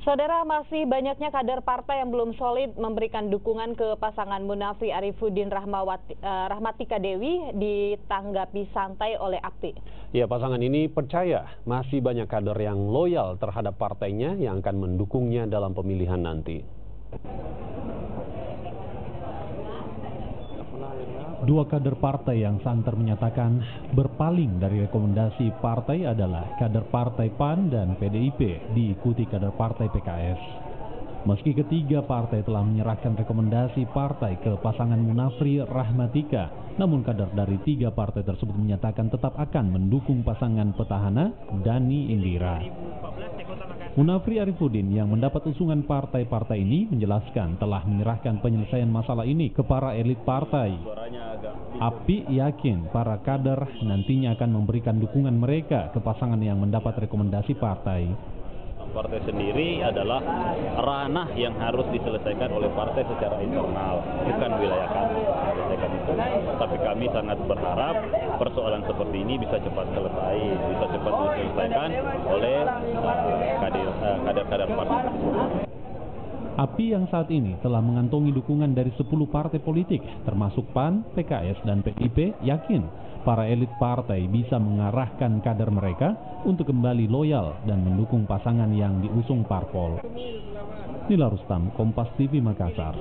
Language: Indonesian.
Saudara, masih banyaknya kader partai yang belum solid memberikan dukungan ke pasangan Munafri Arifudin Rahmatika Dewi ditanggapi santai oleh API. Ya, pasangan ini percaya masih banyak kader yang loyal terhadap partainya yang akan mendukungnya dalam pemilihan nanti. Dua kader partai yang santer menyatakan berpaling dari rekomendasi partai adalah kader partai PAN dan PDIP diikuti kader partai PKS. Meski ketiga partai telah menyerahkan rekomendasi partai ke pasangan Munafri Rahmatika, namun kader dari tiga partai tersebut menyatakan tetap akan mendukung pasangan petahana Dani Indira. Munafri Arifudin yang mendapat usungan partai-partai ini menjelaskan telah menyerahkan penyelesaian masalah ini ke para elit partai. API yakin para kader nantinya akan memberikan dukungan mereka ke pasangan yang mendapat rekomendasi partai. Partai sendiri adalah ranah yang harus diselesaikan oleh partai secara internal, bukan wilayah kami selesaikan itu. Tapi kami sangat berharap persoalan seperti ini bisa cepat selesai, bisa cepat diselesaikan oleh kader-kader partai. API yang saat ini telah mengantongi dukungan dari 10 partai politik, termasuk PAN, PKS, dan PDIP, yakin para elit partai bisa mengarahkan kader mereka untuk kembali loyal dan mendukung pasangan yang diusung parpol. Nila Rustam, Kompas TV Makassar.